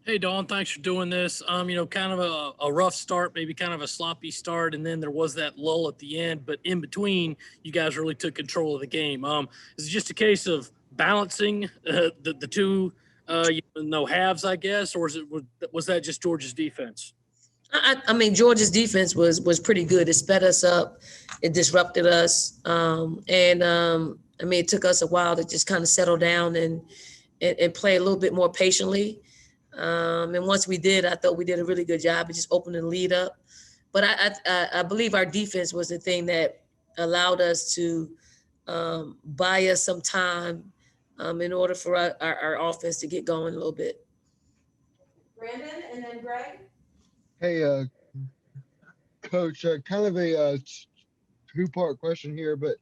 Hey, Dawn, thanks for doing this. Kind of a rough start, maybe kind of a sloppy start, and then there was that lull at the end. But in between, you guys really took control of the game. Is it just a case of balancing the two, halves, I guess, or was that just Georgia's defense? I mean, Georgia's defense was pretty good. It sped us up, it disrupted us, and I mean, it took us a while to just kind of settle down and play a little bit more patiently. And once we did, I thought we did a really good job of just opening the lead up. But I believe our defense was the thing that allowed us to buy us some time in order for our offense to get going a little bit. Brandon and then Greg. Hey, Coach, kind of a two-part question here, but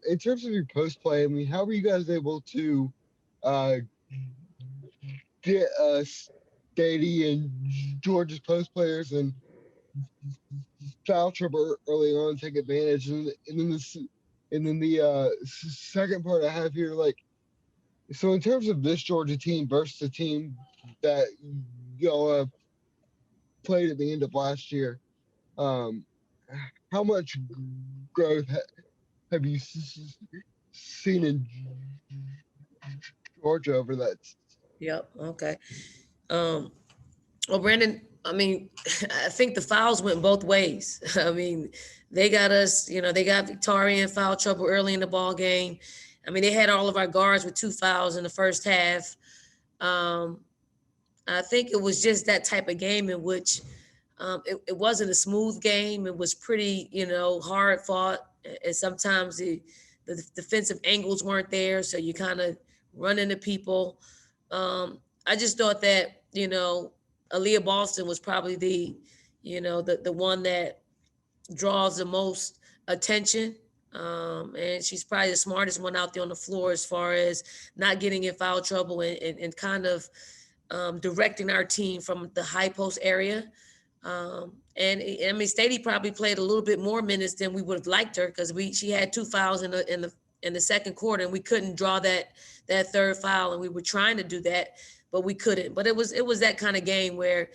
in terms of your post play, I mean, how were you guys able to uh, get Staley and George's post players and foul trouble early on, take advantage, and then the second part I have here, like, so in terms of this Georgia team versus the team that y'all played at the end of last year, um, how much growth have you seen in Georgia over that? Yep. Okay. Um, well, Brandon, I mean, I think the fouls went both ways. I mean, they got us, they got Victoria in foul trouble early in the ball game. I mean, they had all of our guards with 2 fouls in the first half. Um, I think it was just that type of game in which it wasn't a smooth game. It was pretty, hard fought. And sometimes the defensive angles weren't there. So you kind of run into people. I just thought that, Aaliyah Boston was probably the one that draws the most attention. And she's probably the smartest one out there on the floor as far as not getting in foul trouble and kind of directing our team from the high post area. And I mean, Staley probably played a little bit more minutes than we would have liked her because she had 2 fouls in the second quarter, and we couldn't draw that third foul, and we were trying to do that, but we couldn't. But it was that kind of game where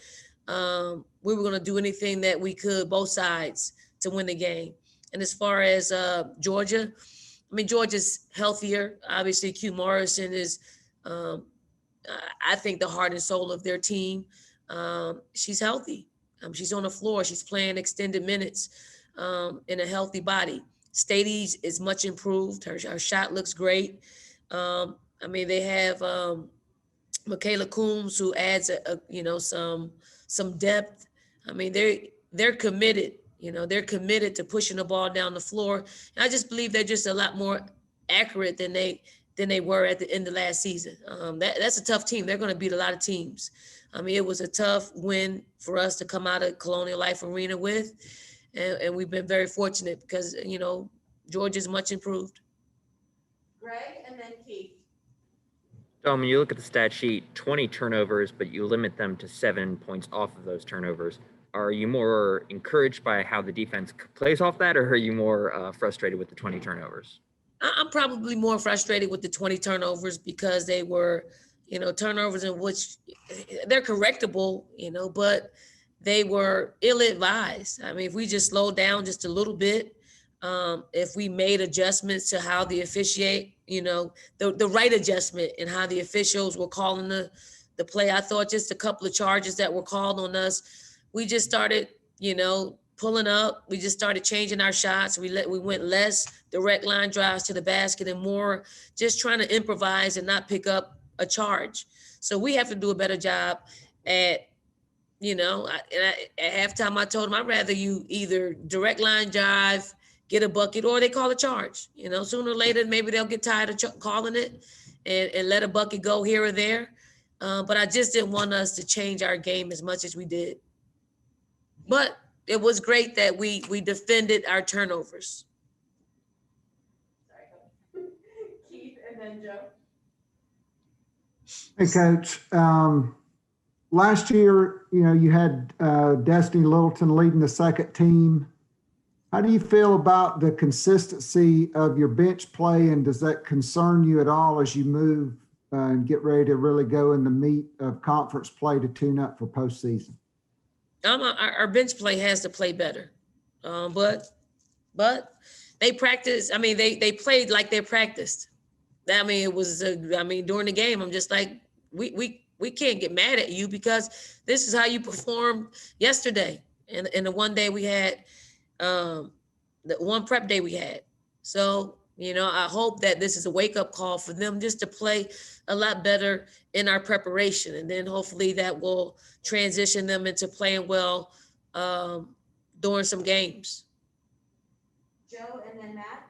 we were going to do anything that we could, both sides, to win the game. And as far as Georgia, I mean, Georgia's healthier. Obviously, Q Morrison is, I think, the heart and soul of their team. She's healthy. She's on the floor. She's playing extended minutes in a healthy body. Stadies is much improved. Her shot looks great. I mean, they have Michaela Coombs, who adds some depth. I mean, they're committed. They're committed to pushing the ball down the floor. And I just believe they're just a lot more accurate than they were at the end of last season. That's a tough team. They're going to beat a lot of teams. I mean, it was a tough win for us to come out of Colonial Life Arena with, and we've been very fortunate because, Georgia's much improved. Greg and then Keith. When you look at the stat sheet, 20 turnovers, but you limit them to 7 points off of those turnovers. Are you more encouraged by how the defense plays off that, or are you more frustrated with the 20 turnovers? I'm probably more frustrated with the 20 turnovers because they were, turnovers in which they're correctable, but they were ill-advised. I mean, if we just slowed down just a little bit, if we made adjustments to how the officiate, the right adjustment in how the officials were calling the play. I thought just a couple of charges that were called on us, we just started, pulling up. We just started changing our shots. We went less direct line drives to the basket and more just trying to improvise and not pick up a charge. So we have to do a better job at, at halftime I told them I'd rather you either direct line drive, get a bucket, or they call a charge. Sooner or later, maybe they'll get tired of calling it and let a bucket go here or there. But I just didn't want us to change our game as much as we did. But it was great that we defended our turnovers. Sorry. Keith and then Joe. Hey, Coach. Last year, you had Destiny Littleton leading the second team. How do you feel about the consistency of your bench play, and does that concern you at all as you move and get ready to really go in the meat of conference play to tune up for postseason? Our bench play has to play better, but they practice. I mean, they played like they practiced. I mean, it was. During the game, I'm just like, we can't get mad at you because this is how you performed yesterday, and the one day we had, the one prep day we had. So I hope that this is a wake up call for them just to play a lot better in our preparation, and then hopefully that will transition them into playing well during some games. Joe and then Matt.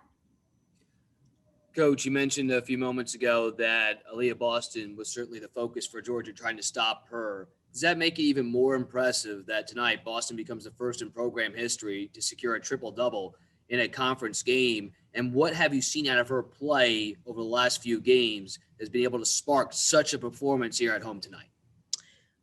Coach, you mentioned a few moments ago that Aaliyah Boston was certainly the focus for Georgia, trying to stop her. Does that make it even more impressive that tonight Boston becomes the first in program history to secure a triple-double in a conference game? And what have you seen out of her play over the last few games that's been able to spark such a performance here at home tonight?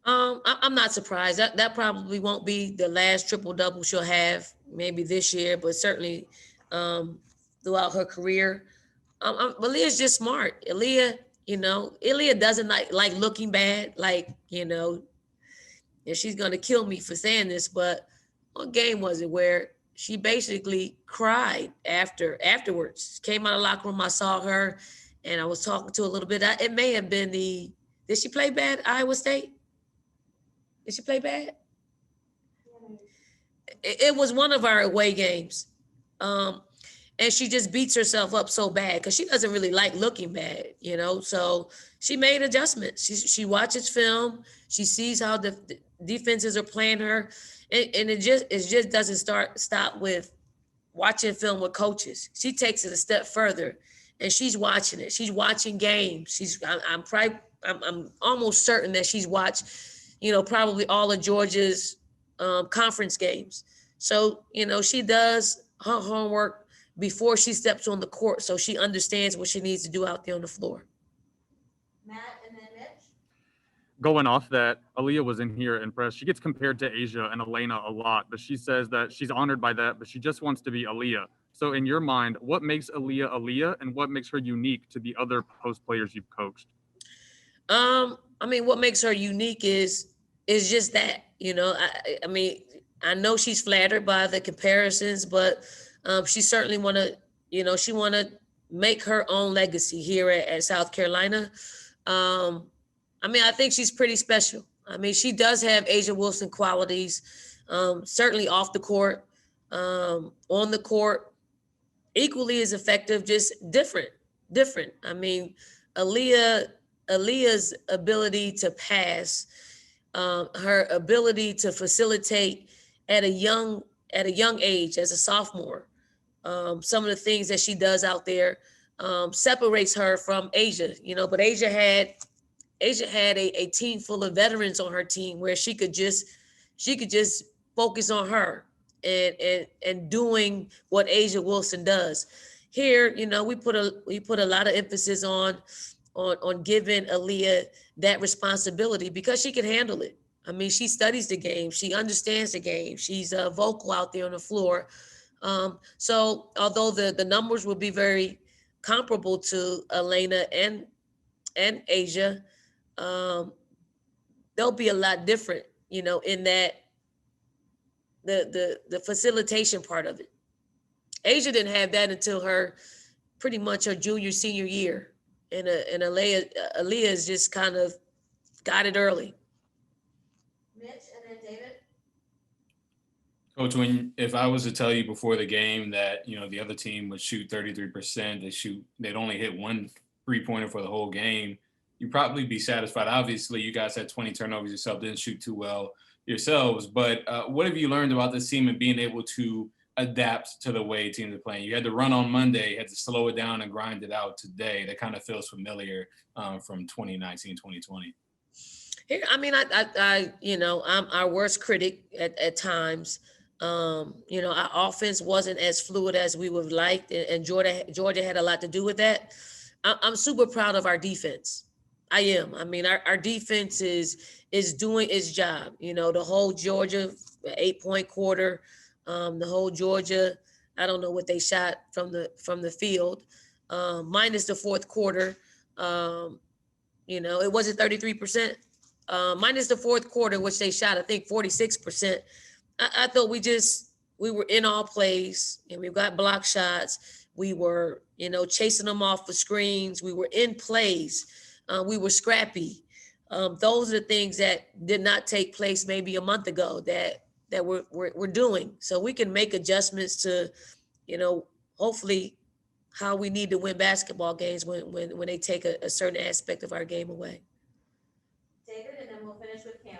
I'm not surprised. That probably won't be the last triple-double she'll have, maybe this year, but certainly throughout her career. Aaliyah's just smart. Aaliyah doesn't like looking bad. And she's gonna kill me for saying this, but what game was it where she basically cried afterwards? Came out of the locker room, I saw her, and I was talking to her a little bit. It may have been did she play bad, Iowa State? Did she play bad? It was one of our away games. And she just beats herself up so bad because she doesn't really like looking bad, So she made adjustments. She watches film. She sees how the defenses are playing her, and it just doesn't stop with watching film with coaches. She takes it a step further, and she's watching it. She's watching games. I'm almost certain that she's watched, probably all of Georgia's conference games. So she does her homework before she steps on the court, so she understands what she needs to do out there on the floor. Matt and then Mitch. Going off that, Aaliyah was in here impressed. She gets compared to Asia and Elena a lot, but she says that she's honored by that, but she just wants to be Aaliyah. So in your mind, what makes Aaliyah Aaliyah, and what makes her unique to the other post players you've coached? What makes her unique is just that, I know she's flattered by the comparisons, but she certainly want to make her own legacy here at South Carolina. I think she's pretty special. She does have Asia Wilson qualities, certainly off the court, on the court, equally as effective, just different. Aaliyah's ability to pass, her ability to facilitate at a young age as a sophomore. Some of the things that she does out there separates her from Asia, but Asia had a team full of veterans on her team where she could just focus on her and doing what Asia Wilson does. Here, we put a lot of emphasis on giving Aaliyah that responsibility because she can handle it. She studies the game, she understands the game, she's vocal out there on the floor. So although the numbers will be very comparable to Elena and Asia, they'll be a lot different, in that the facilitation part of it. Asia didn't have that until pretty much her junior, senior year. And Aaliyah's just kind of got it early. Mitch and then David. Coach, if I was to tell you before the game that, the other team would shoot 33%, they'd only hit one 3-pointer for the whole game, you'd probably be satisfied. Obviously, you guys had 20 turnovers yourself, didn't shoot too well yourselves. But what have you learned about this team and being able to adapt to the way teams are playing? You had to run on Monday, had to slow it down and grind it out today. That kind of feels familiar from 2019, 2020. Here, I'm our worst critic at times. Our offense wasn't as fluid as we would have liked, and Georgia had a lot to do with that. I'm super proud of our defense. I am. Our defense is doing its job. The whole Georgia 8-point quarter, the whole Georgia, I don't know what they shot from the field, minus the fourth quarter. You know, it wasn't 33%, minus the fourth quarter, which they shot, I think 46%. I thought we were in all plays and we got block shots. We were, you know, chasing them off the screens. We were in plays. We were scrappy. Those are the things that did not take place maybe a month ago that we're doing. So we can make adjustments to, you know, hopefully how we need to win basketball games when they take a certain aspect of our game away. David, and then we'll finish with Cam.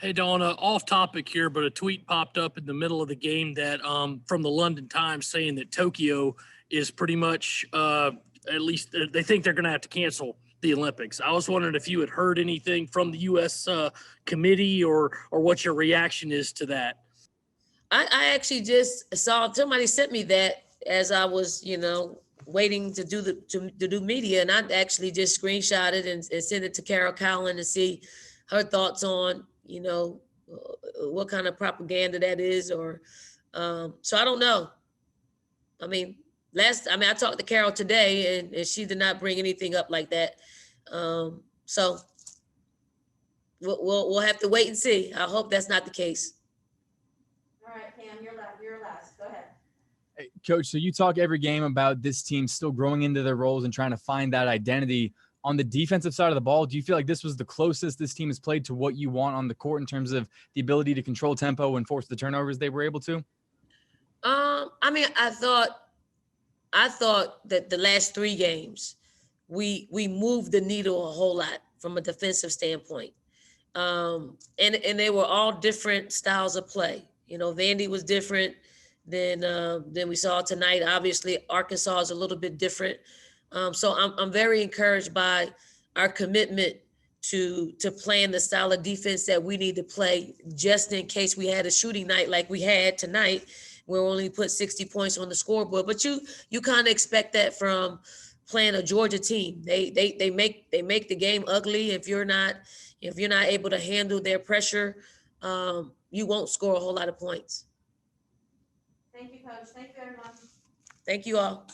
Hey, Donna, off topic here, but a tweet popped up in the middle of the game that from the London Times saying that Tokyo is pretty much, at least they think they're going to have to cancel the Olympics. I was wondering if you had heard anything from the U.S. Committee or what your reaction is to that. I actually just saw somebody sent me that as I was, you know, waiting to do to do media, and I actually just screenshot it and sent it to Carol Cowan to see her thoughts on, you know, what kind of propaganda that is, or so I don't know. I mean, I talked to Carol today, and she did not bring anything up like that. So we'll have to wait and see. I hope that's not the case. All right, Cam, you're last. Go ahead. Hey, Coach, so you talk every game about this team still growing into their roles and trying to find that identity. On the defensive side of the ball, do you feel like this was the closest this team has played to what you want on the court in terms of the ability to control tempo and force the turnovers they were able to? I mean, I thought that the last three games, we moved the needle a whole lot from a defensive standpoint. And they were all different styles of play. You know, Vandy was different than we saw tonight. Obviously, Arkansas is a little bit different. So I'm very encouraged by our commitment to playing the style of defense that we need to play, just in case we had a shooting night like we had tonight, where we only put 60 points on the scoreboard. But you kind of expect that from playing a Georgia team. They make the game ugly. If you're not able to handle their pressure, you won't score a whole lot of points. Thank you, Coach. Thank you, everyone. Thank you all.